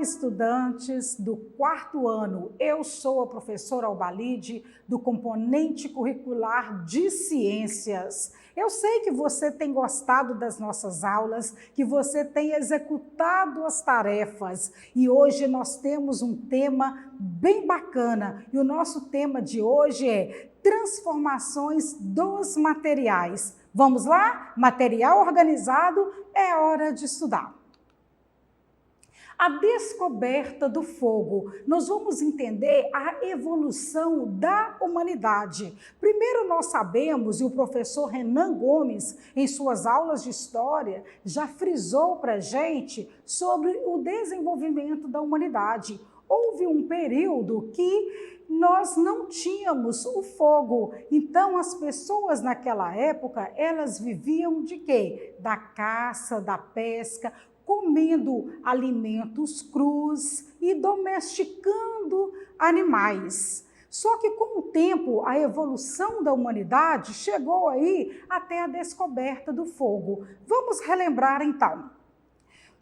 estudantes do quarto ano, eu sou a professora Albalide do componente curricular de Ciências. Eu sei que você tem gostado das nossas aulas, que você tem executado as tarefas e hoje nós temos um tema bem bacana e o nosso tema de hoje é transformações dos materiais. Vamos lá? Material organizado, é hora de estudar. A descoberta do fogo. Nós vamos entender a evolução da humanidade. Primeiro nós sabemos, e o professor Renan Gomes, em suas aulas de história, já frisou para a gente sobre o desenvolvimento da humanidade. Houve um período que nós não tínhamos o fogo. Então, as pessoas naquela época, elas viviam de quê? Da caça, da pesca, comendo alimentos crus e domesticando animais. Só que com o tempo, a evolução da humanidade chegou aí até a descoberta do fogo. Vamos relembrar então.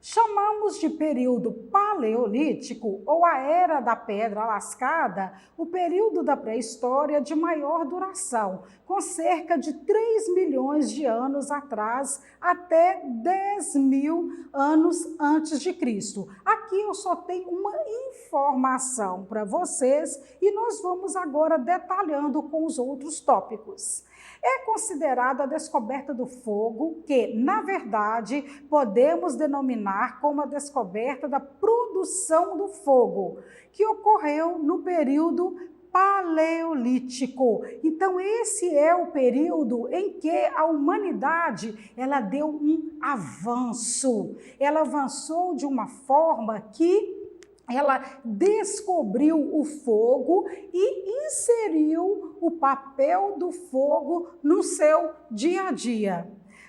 Chamamos de período paleolítico, ou a era da pedra lascada, o período da pré-história de maior duração, com cerca de 3 milhões de anos atrás, até 10 mil anos antes de Cristo. Aqui eu só tenho uma informação para vocês e nós vamos agora detalhando com os outros tópicos. É considerada a descoberta do fogo, que, na verdade, podemos denominar como a descoberta da produção do fogo, que ocorreu no período paleolítico. Então, esse é o período em que a humanidade ela deu um avanço. Ela avançou de uma forma que ela descobriu o fogo e inseriu o papel do fogo no seu dia a dia.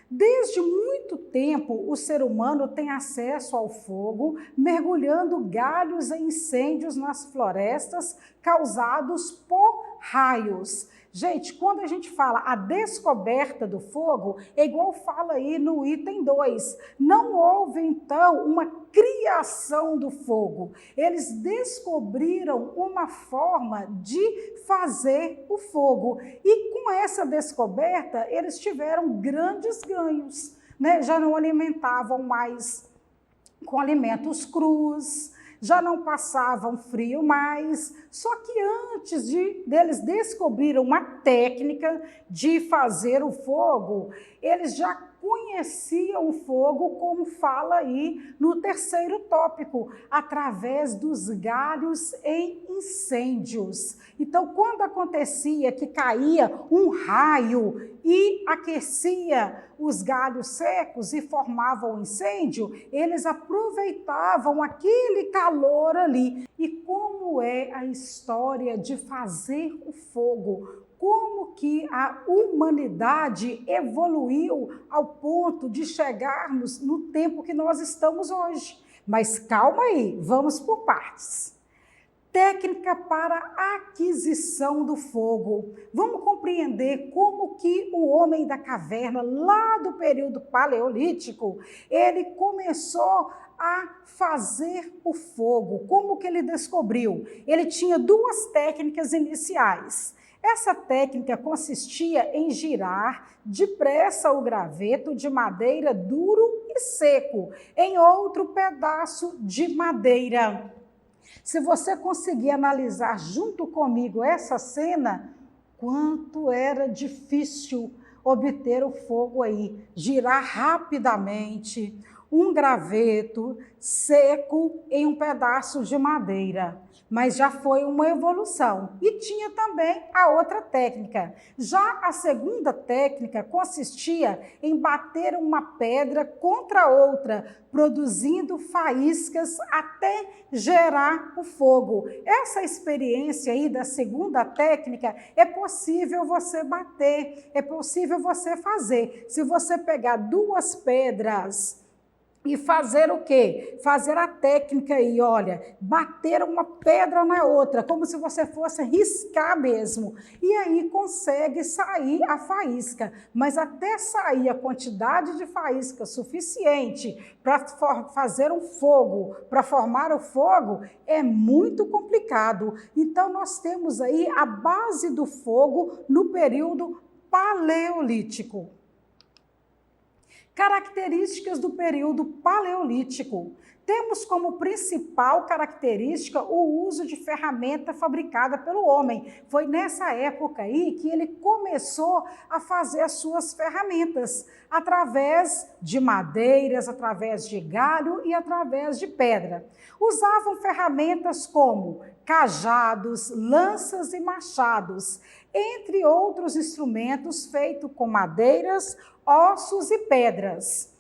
Desde muito tempo, o ser humano tem acesso ao fogo, mergulhando galhos e incêndios nas florestas causados por raios. Gente, quando a gente fala a descoberta do fogo, é igual fala aí no item 2. Não houve, então, uma criação do fogo. Eles descobriram uma forma de fazer o fogo. E com essa descoberta, eles tiveram grandes ganhos, né? Já não alimentavam mais com alimentos crus, já não passavam frio mais, só que antes deles descobrirem uma técnica de fazer o fogo, eles já conheciam o fogo, como fala aí no terceiro tópico, através dos galhos em incêndios. Então, quando acontecia que caía um raio e aquecia os galhos secos e formava um incêndio, eles aproveitavam aquele calor ali. E como é a história de fazer o fogo? Como que a humanidade evoluiu ao ponto de chegarmos no tempo que nós estamos hoje. Mas calma aí, vamos por partes. Técnica para aquisição do fogo. Vamos compreender como que o homem da caverna, lá do período paleolítico, ele começou a fazer o fogo. Como que ele descobriu? Ele tinha duas técnicas iniciais. Essa técnica consistia em girar depressa o graveto de madeira duro e seco em outro pedaço de madeira. Se você conseguir analisar junto comigo essa cena, quanto era difícil obter o fogo aí, girar rapidamente um graveto seco em um pedaço de madeira. Mas já foi uma evolução. E tinha também a outra técnica. Já a segunda técnica consistia em bater uma pedra contra outra, produzindo faíscas até gerar o fogo. Essa experiência aí da segunda técnica é possível você bater, é possível você fazer. Se você pegar duas pedras e fazer o quê? Fazer a técnica aí, olha, bater uma pedra na outra, como se você fosse riscar mesmo. E aí consegue sair a faísca. Mas até sair a quantidade de faísca suficiente para fazer um fogo, para formar o fogo, é muito complicado. Então nós temos aí a base do fogo no período paleolítico. Características do período paleolítico. Temos como principal característica o uso de ferramenta fabricada pelo homem. Foi nessa época aí que ele começou a fazer as suas ferramentas, através de madeiras, através de galho e através de pedra. Usavam ferramentas como cajados, lanças e machados, entre outros instrumentos feitos com madeiras, ossos e pedras.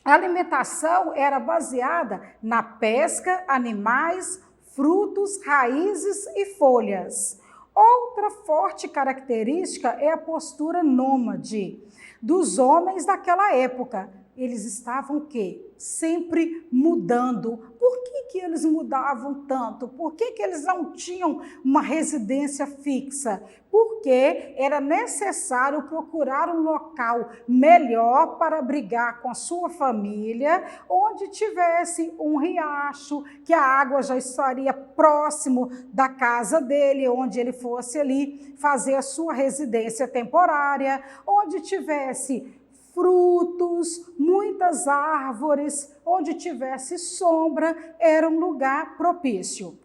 A alimentação era baseada na pesca, animais, frutos, raízes e folhas. Outra forte característica é a postura nômade dos homens daquela época. Eles estavam o quê? Sempre mudando. Por que eles mudavam tanto? Por que eles não tinham uma residência fixa? Porque era necessário procurar um local melhor para abrigar com a sua família, onde tivesse um riacho, que a água já estaria próximo da casa dele, onde ele fosse ali fazer a sua residência temporária, onde tivesse frutos, muitas árvores, onde tivesse sombra, era um lugar propício.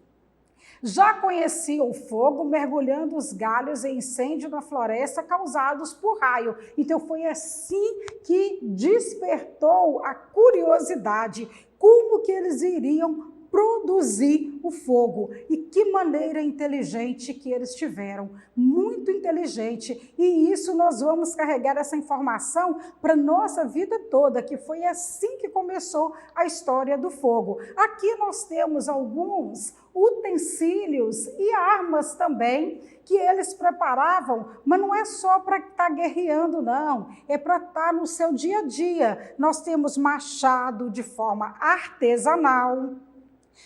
Já conhecia o fogo mergulhando os galhos em incêndio na floresta causados por raio. Então foi assim que despertou a curiosidade, como que eles iriam produzir o fogo. E que maneira inteligente que eles tiveram, muito inteligente. E isso nós vamos carregar essa informação para a nossa vida toda, que foi assim que começou a história do fogo. Aqui nós temos alguns utensílios e armas também que eles preparavam, mas não é só para estar guerreando, não, é para estar no seu dia a dia. Nós temos machado de forma artesanal,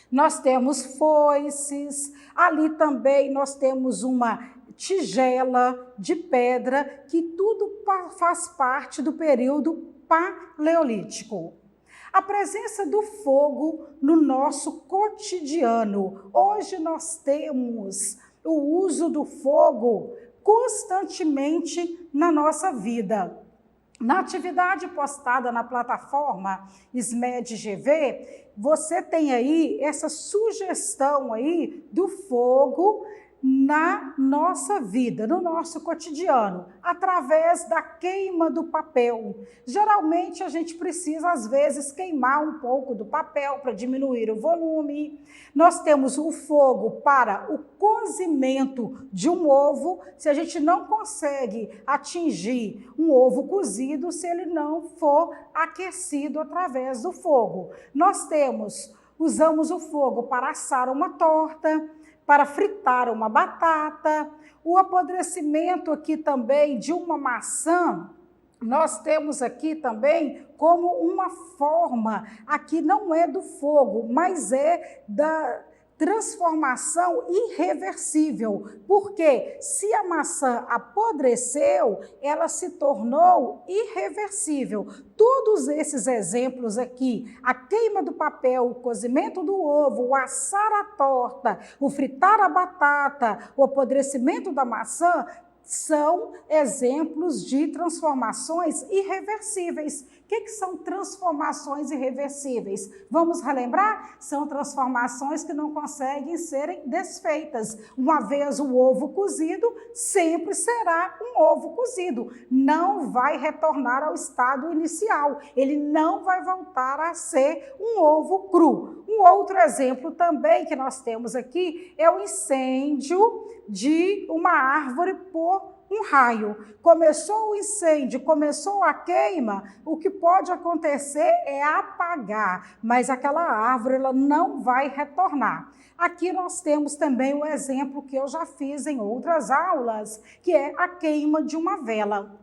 nós temos foices, ali também nós temos uma tigela de pedra, que tudo faz parte do período paleolítico. A presença do fogo no nosso cotidiano. Hoje nós temos o uso do fogo constantemente na nossa vida. Na atividade postada na plataforma SMED GV, você tem aí essa sugestão aí do fogo na nossa vida, no nosso cotidiano, através da queima do papel. Geralmente a gente precisa, às vezes, queimar um pouco do papel para diminuir o volume. Nós temos o fogo para o cozimento de um ovo, se a gente não consegue atingir um ovo cozido, se ele não for aquecido através do fogo. Usamos o fogo para assar uma torta, para fritar uma batata, o apodrecimento aqui também de uma maçã, nós temos aqui também como uma forma, aqui não é do fogo, mas é da transformação irreversível, porque se a maçã apodreceu, ela se tornou irreversível. Todos esses exemplos aqui, a queima do papel, o cozimento do ovo, o assar a torta, o fritar a batata, o apodrecimento da maçã, são exemplos de transformações irreversíveis. O que são transformações irreversíveis? Vamos relembrar? São transformações que não conseguem serem desfeitas. Uma vez o ovo cozido, sempre será um ovo cozido. Não vai retornar ao estado inicial. Ele não vai voltar a ser um ovo cru. Um outro exemplo também que nós temos aqui é o incêndio de uma árvore por um raio. Começou o incêndio, começou a queima, o que pode acontecer é apagar, mas aquela árvore ela não vai retornar. Aqui nós temos também o exemplo que eu já fiz em outras aulas, que é a queima de uma vela.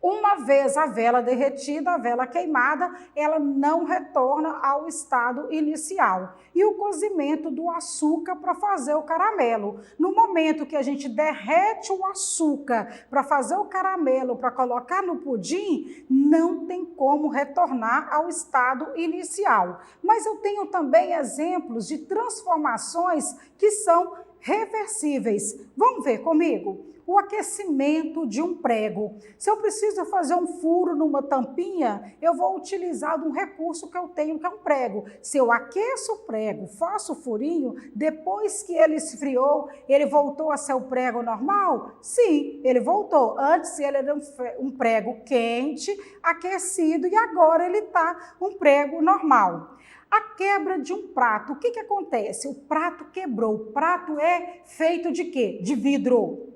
Uma vez a vela derretida, a vela queimada, ela não retorna ao estado inicial. E o cozimento do açúcar para fazer o caramelo. No momento que a gente derrete o açúcar para fazer o caramelo, para colocar no pudim, não tem como retornar ao estado inicial. Mas eu tenho também exemplos de transformações que são reversíveis. Vamos ver comigo? O aquecimento de um prego. Se eu preciso fazer um furo numa tampinha, eu vou utilizar um recurso que eu tenho, que é um prego. Se eu aqueço o prego, faço o furinho, depois que ele esfriou, ele voltou a ser o prego normal? Sim, ele voltou. Antes ele era um prego quente, aquecido, e agora ele está um prego normal. A quebra de um prato, o que acontece? O prato quebrou. O prato é feito de quê? De vidro.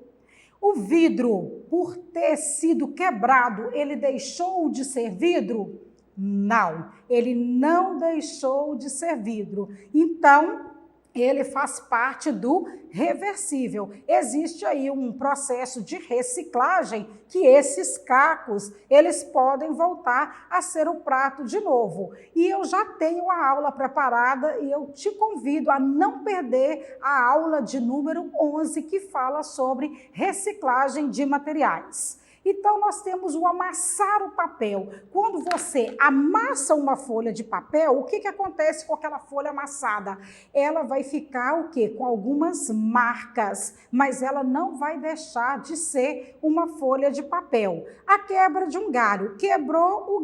O vidro, por ter sido quebrado, ele deixou de ser vidro? Não, ele não deixou de ser vidro. Então, ele faz parte do reversível. Existe aí um processo de reciclagem que esses cacos, eles podem voltar a ser o prato de novo. E eu já tenho a aula preparada e eu te convido a não perder a aula de número 11, que fala sobre reciclagem de materiais. Então, nós temos o amassar o papel. Quando você amassa uma folha de papel, o que acontece com aquela folha amassada? Ela vai ficar o quê? Com algumas marcas, mas ela não vai deixar de ser uma folha de papel. A quebra de um galho. Quebrou o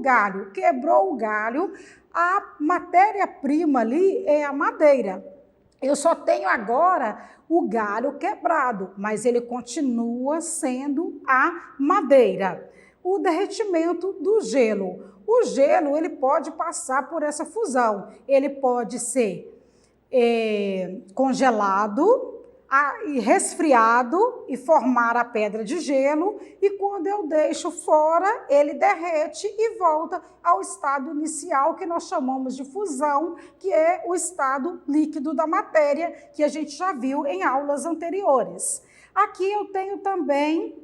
galho, a matéria-prima ali é a madeira. Eu só tenho agora o galho quebrado, mas ele continua sendo a madeira. O derretimento do gelo. O gelo, ele pode passar por essa fusão. Ele pode ser congelado e resfriado e formar a pedra de gelo, e quando eu deixo fora, ele derrete e volta ao estado inicial, que nós chamamos de fusão, que é o estado líquido da matéria, que a gente já viu em aulas anteriores. Aqui eu tenho também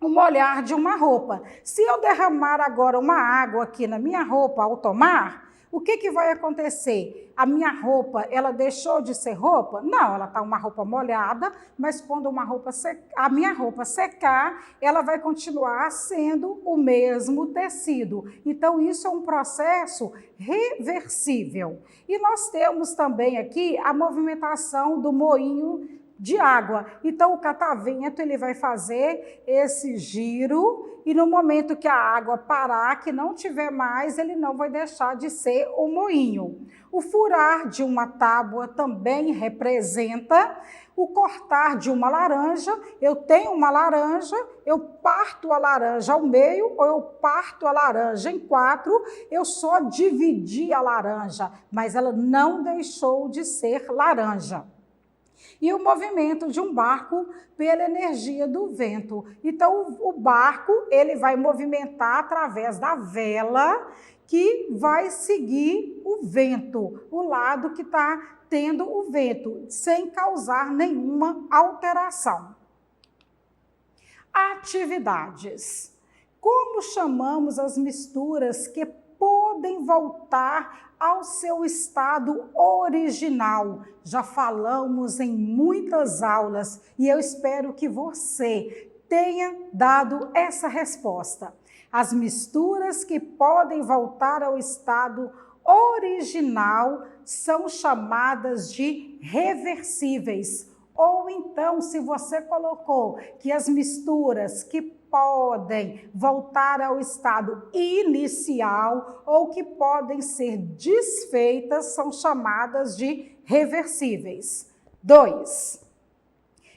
o molhar de uma roupa. Se eu derramar agora uma água aqui na minha roupa ao tomar, o que vai acontecer? A minha roupa, ela deixou de ser roupa? Não, ela está uma roupa molhada, mas quando a minha roupa secar, ela vai continuar sendo o mesmo tecido. Então, isso é um processo reversível. E nós temos também aqui a movimentação do moinho de água. Então, o catavento, ele vai fazer esse giro, e no momento que a água parar, que não tiver mais, ele não vai deixar de ser o moinho. O furar de uma tábua também representa o cortar de uma laranja. Eu tenho uma laranja, eu parto a laranja ao meio, ou eu parto a laranja em 4, eu só dividi a laranja, mas ela não deixou de ser laranja. E o movimento de um barco pela energia do vento. Então, o barco, ele vai movimentar através da vela, que vai seguir o vento, o lado que está tendo o vento, sem causar nenhuma alteração. Atividades. Como chamamos as misturas que podem voltar ao seu estado original? Já falamos em muitas aulas e eu espero que você tenha dado essa resposta. As misturas que podem voltar ao estado original são chamadas de reversíveis. Ou então, se você colocou que as misturas que podem voltar ao estado inicial ou que podem ser desfeitas são chamadas de reversíveis. 2.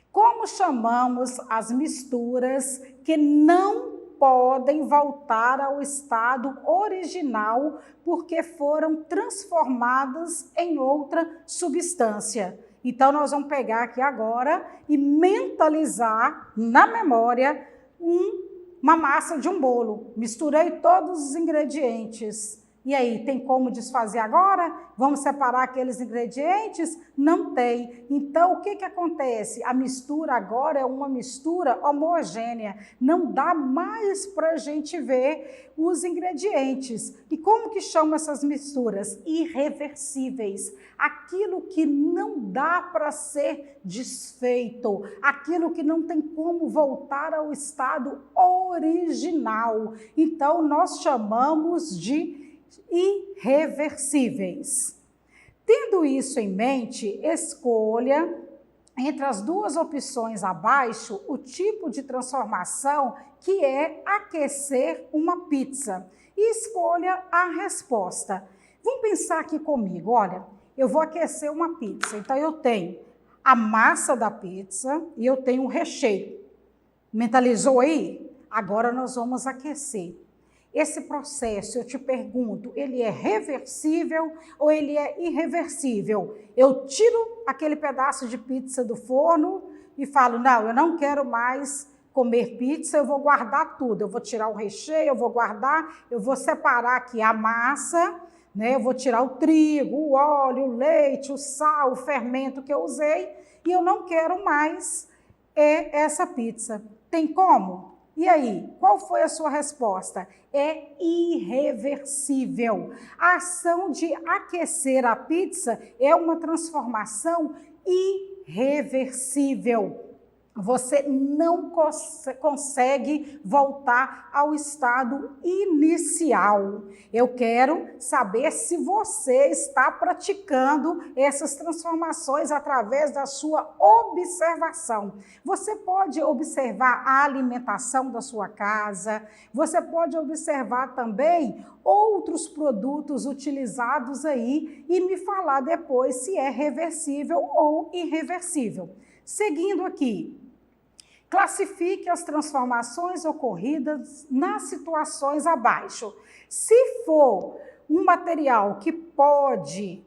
Como chamamos as misturas que não podem voltar ao estado original porque foram transformadas em outra substância? Então, nós vamos pegar aqui agora e mentalizar na memória uma massa de um bolo. Misturei todos os ingredientes. E aí, tem como desfazer agora? Vamos separar aqueles ingredientes? Não tem. Então, o que acontece? A mistura agora é uma mistura homogênea. Não dá mais para a gente ver os ingredientes. E como que chamam essas misturas? Irreversíveis. Aquilo que não dá para ser desfeito. Aquilo que não tem como voltar ao estado original. Então, nós chamamos de irreversíveis. Tendo isso em mente, escolha entre as duas opções abaixo o tipo de transformação que é aquecer uma pizza e escolha a resposta. Vamos pensar aqui comigo, olha, eu vou aquecer uma pizza, então eu tenho a massa da pizza e eu tenho o recheio. Mentalizou aí? Agora nós vamos aquecer. Esse processo, eu te pergunto, ele é reversível ou ele é irreversível? Eu tiro aquele pedaço de pizza do forno e falo, não, eu não quero mais comer pizza, eu vou guardar tudo. Eu vou tirar o recheio, eu vou guardar, eu vou separar aqui a massa, né? Eu vou tirar o trigo, o óleo, o leite, o sal, o fermento que eu usei e eu não quero mais essa pizza. Tem como? E aí, qual foi a sua resposta? É irreversível. A ação de aquecer a pizza é uma transformação irreversível. Você não consegue voltar ao estado inicial. Eu quero saber se você está praticando essas transformações através da sua observação. Você pode observar a alimentação da sua casa, você pode observar também outros produtos utilizados aí e me falar depois se é reversível ou irreversível. Seguindo aqui, classifique as transformações ocorridas nas situações abaixo. Se for um material que pode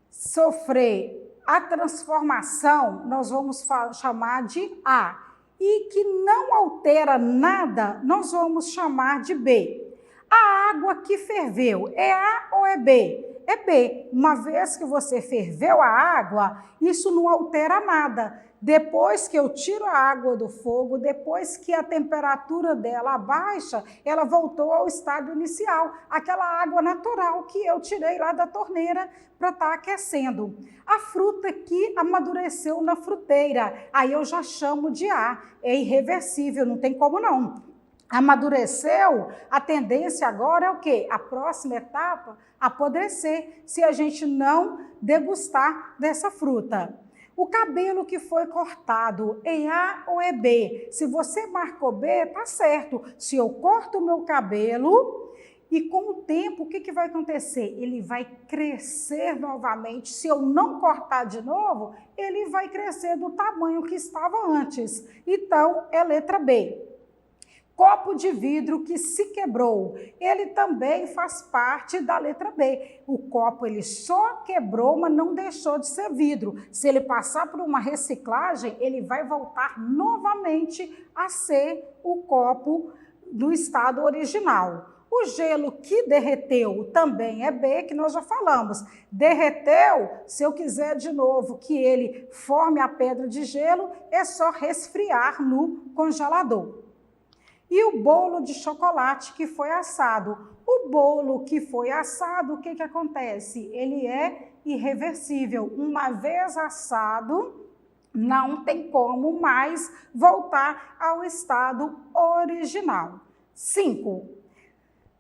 sofrer a transformação, nós vamos chamar de A. E que não altera nada, nós vamos chamar de B. A água que ferveu é A ou é B? É B. Uma vez que você ferveu a água, isso não altera nada. Depois que eu tiro a água do fogo, depois que a temperatura dela abaixa, ela voltou ao estado inicial, aquela água natural que eu tirei lá da torneira para estar aquecendo. A fruta que amadureceu na fruteira, aí eu já chamo de A, é irreversível, não tem como não. Amadureceu, a tendência agora é o quê? A próxima etapa, apodrecer, se a gente não degustar dessa fruta. O cabelo que foi cortado, é A ou é B? Se você marcou B, tá certo. Se eu corto o meu cabelo e com o tempo, o que vai acontecer? Ele vai crescer novamente. Se eu não cortar de novo, ele vai crescer do tamanho que estava antes. Então, é letra B. Copo de vidro que se quebrou, ele também faz parte da letra B. O copo ele só quebrou, mas não deixou de ser vidro. Se ele passar por uma reciclagem, ele vai voltar novamente a ser o copo do estado original. O gelo que derreteu também é B, que nós já falamos. Derreteu, se eu quiser de novo que ele forme a pedra de gelo, é só resfriar no congelador. E o bolo de chocolate que foi assado. O bolo que foi assado, o que acontece? Ele é irreversível. Uma vez assado, não tem como mais voltar ao estado original. 5.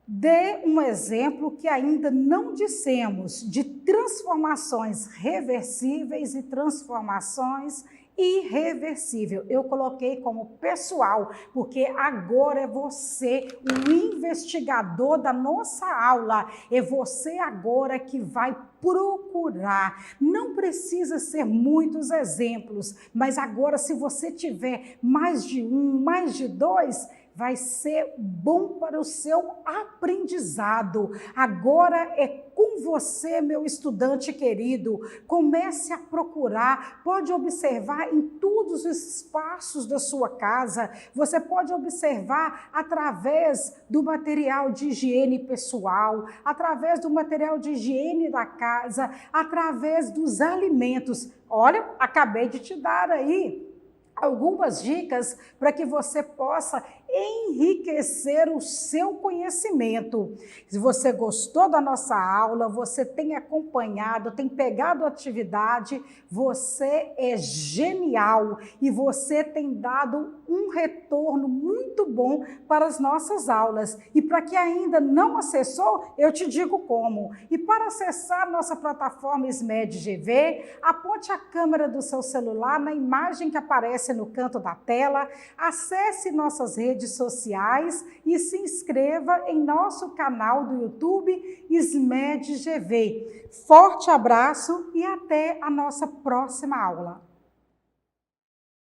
Dê um exemplo que ainda não dissemos de transformações reversíveis e transformações irreversível. Eu coloquei como pessoal, porque agora é você o investigador da nossa aula. É você agora que vai procurar. Não precisa ser muitos exemplos, mas agora se você tiver mais de um, mais de dois, vai ser bom para o seu aprendizado. Agora é com você, meu estudante querido. Comece a procurar, pode observar em todos os espaços da sua casa. Você pode observar através do material de higiene pessoal, através do material de higiene da casa, através dos alimentos. Olha, acabei de te dar aí algumas dicas para que você possa enriquecer o seu conhecimento. Se você gostou da nossa aula, você tem acompanhado, tem pegado a atividade, você é genial e você tem dado um retorno muito bom para as nossas aulas. E para quem ainda não acessou, eu te digo como. E para acessar nossa plataforma SMED GV, aponte a câmera do seu celular na imagem que aparece no canto da tela, acesse nossas redes sociais e se inscreva em nosso canal do YouTube SMED GV. Forte abraço e até a nossa próxima aula.